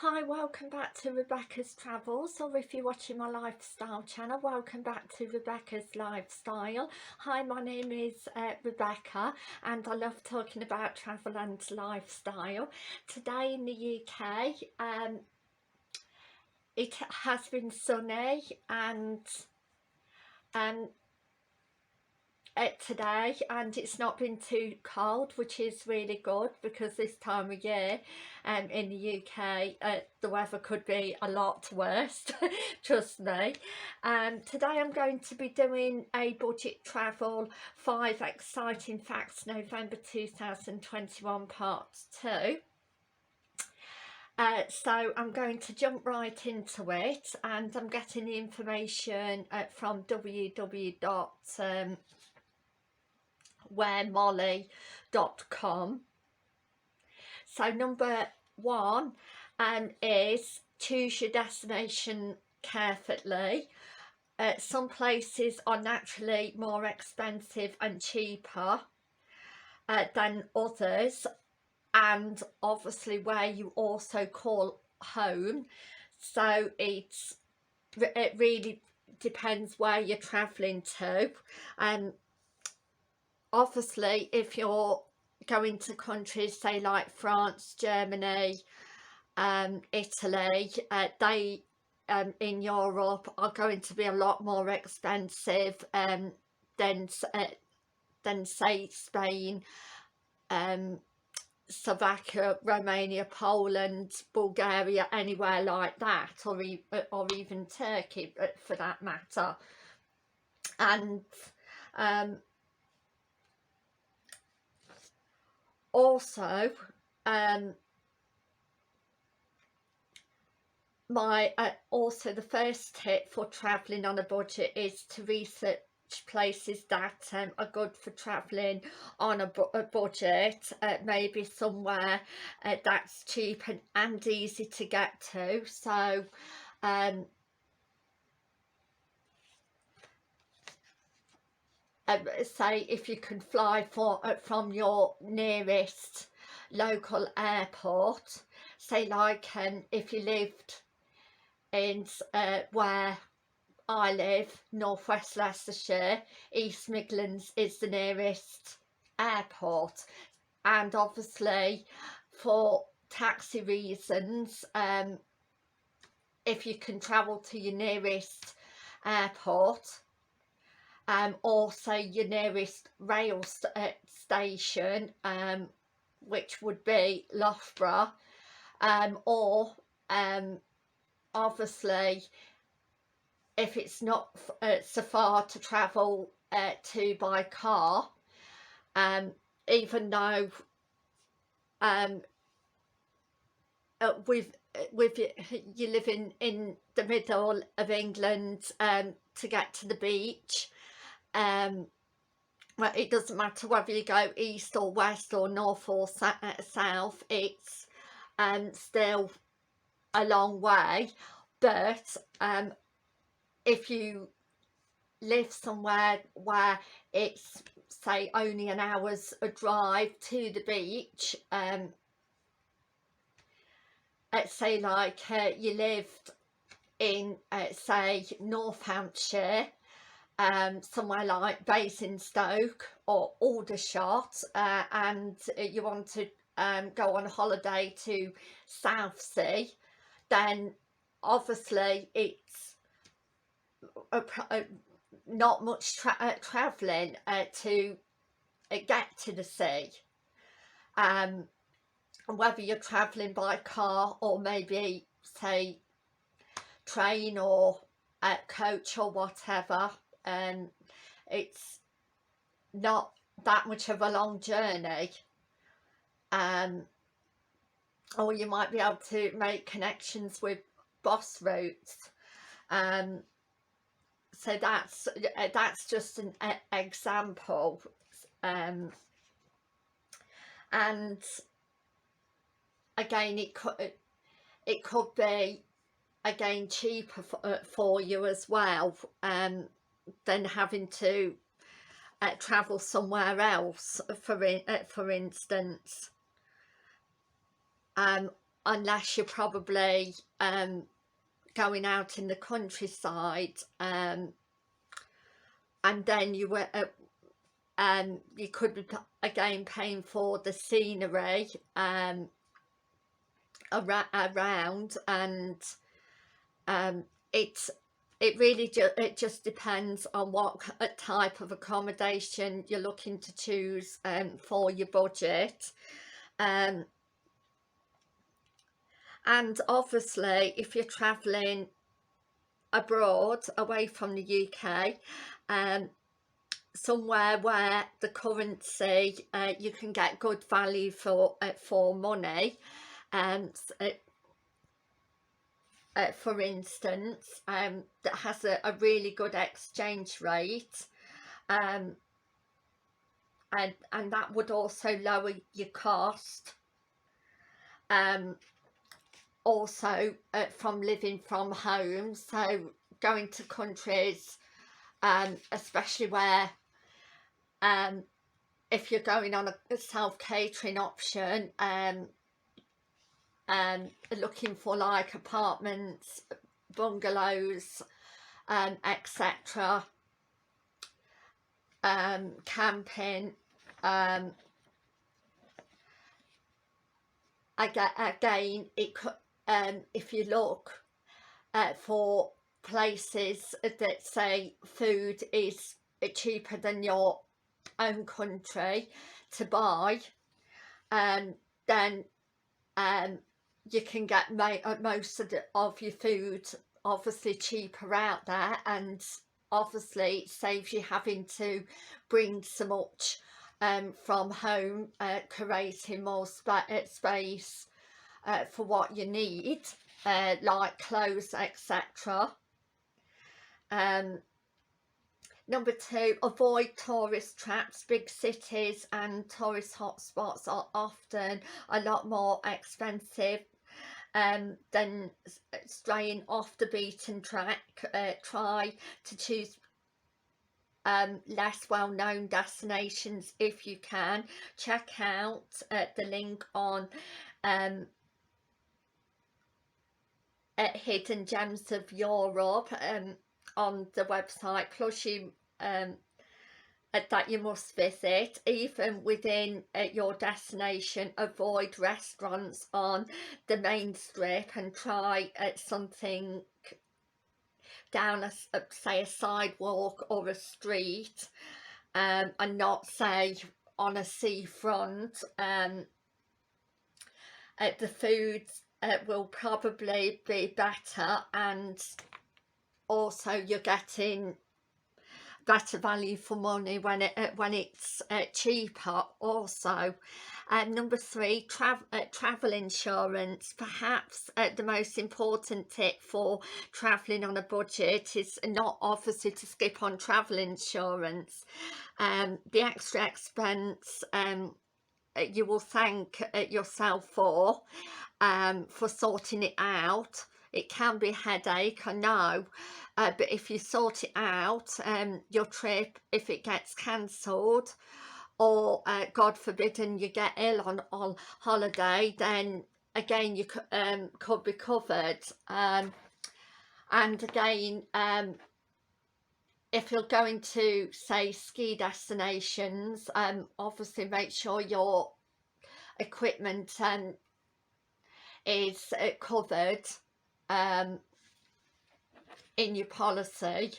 Hi, welcome back to Rebecca's Travels, or if you're watching my lifestyle channel, welcome back to Rebecca's Lifestyle. Hi, my name is Rebecca, and I love talking about travel and lifestyle. Today in the UK, it has been sunny and um, today, and it's not been too cold, which is really good because this time of year in the UK the weather could be a lot worse. Trust me. Today I'm going to be doing a budget travel 5 exciting facts November 2021 part 2. So I'm going to jump right into it, and I'm getting the information from www.wheremolly.com. So number one is choose your destination carefully. Some places are naturally more expensive and cheaper than others, and obviously where you also call home. So it really depends where you're travelling to. Obviously if you're going to countries say like France, Germany, Italy, they in Europe are going to be a lot more expensive than say Spain, Slovakia, Romania, Poland, Bulgaria, anywhere like that, or even Turkey for that matter. And also also the first tip for travelling on a budget is to research places that are good for travelling on a budget, maybe somewhere that's cheap and easy to get to. So say if you can fly from your nearest local airport, say like if you lived in where I live, northwest Leicestershire, East Midlands is the nearest airport, and obviously for taxi reasons, if you can travel to your nearest airport, or say your nearest rail station, which would be Loughborough, or obviously if it's not so far to travel to by car, even though with you live in the middle of England, to get to the beach, well, it doesn't matter whether you go east or west or north or south, it's still a long way. But if you live somewhere where it's say only an hour's drive to the beach, say like you lived in say North Hampshire, somewhere like Basingstoke or Aldershot, and you want to go on holiday to Southsea, then obviously it's not much travelling to get to the sea. Whether you're travelling by car or maybe say train or coach or whatever, it's not that much of a long journey, or you might be able to make connections with bus routes. So that's just an example, and again it could be again cheaper for you as well, than having to travel somewhere else, for instance. unless you're probably going out in the countryside, and then you were you could be again paying for the scenery around, and it really just depends on what type of accommodation you're looking to choose for your budget. And obviously if you're traveling abroad away from the UK, somewhere where the currency you can get good value for money, and for instance, that has a really good exchange rate, and that would also lower your cost, also from living from home. So going to countries, especially where if you're going on a self-catering option, looking for like apartments, bungalows, etc., camping, again it could, if you look for places that say food is cheaper than your own country to buy, then you can get most of your food obviously cheaper out there, and obviously it saves you having to bring so much from home, creating more space for what you need, like clothes, etc. Number 2, avoid tourist traps. Big cities and tourist hotspots are often a lot more expensive than straying off the beaten track. Try to choose less well-known destinations if you can. Check out the link on Hidden Gems of Europe on the website, plus you that you must visit. Even within your destination, avoid restaurants on the main strip and try something down say a sidewalk or a street, and not say on a seafront. The food will probably be better, and also you're getting better value for money when it's cheaper also. Number 3, travel insurance. Perhaps the most important tip for traveling on a budget is not obviously to skip on travel insurance. The extra expense you will thank yourself for sorting it out. It can be a headache, I know, but if you sort it out, your trip, if it gets cancelled, or God forbidden you get ill on holiday, then again you could be covered. And again, if you're going to say ski destinations, obviously make sure your equipment is covered in your policy.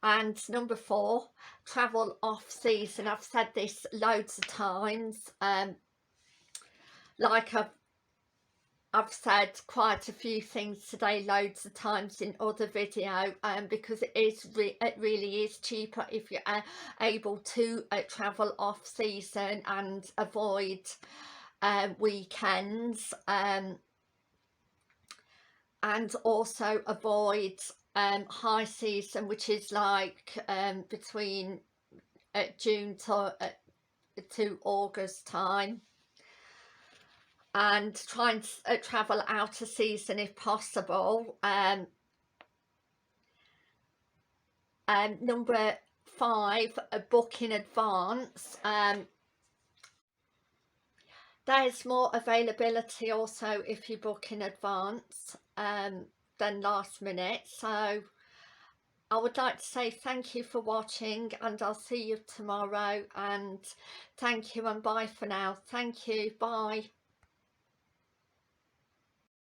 And number 4, travel off season. I've said this loads of times, like I've said quite a few things today loads of times in other video, because it really is cheaper if you're able to travel off season and avoid weekends, and also avoid high season, which is like between June to August time, and try and travel out of season if possible. Number 5, book in advance. there's more availability also if you book in advance than last minute. So I would like to say thank you for watching, and I'll see you tomorrow, and thank you and bye for now. Thank you, bye.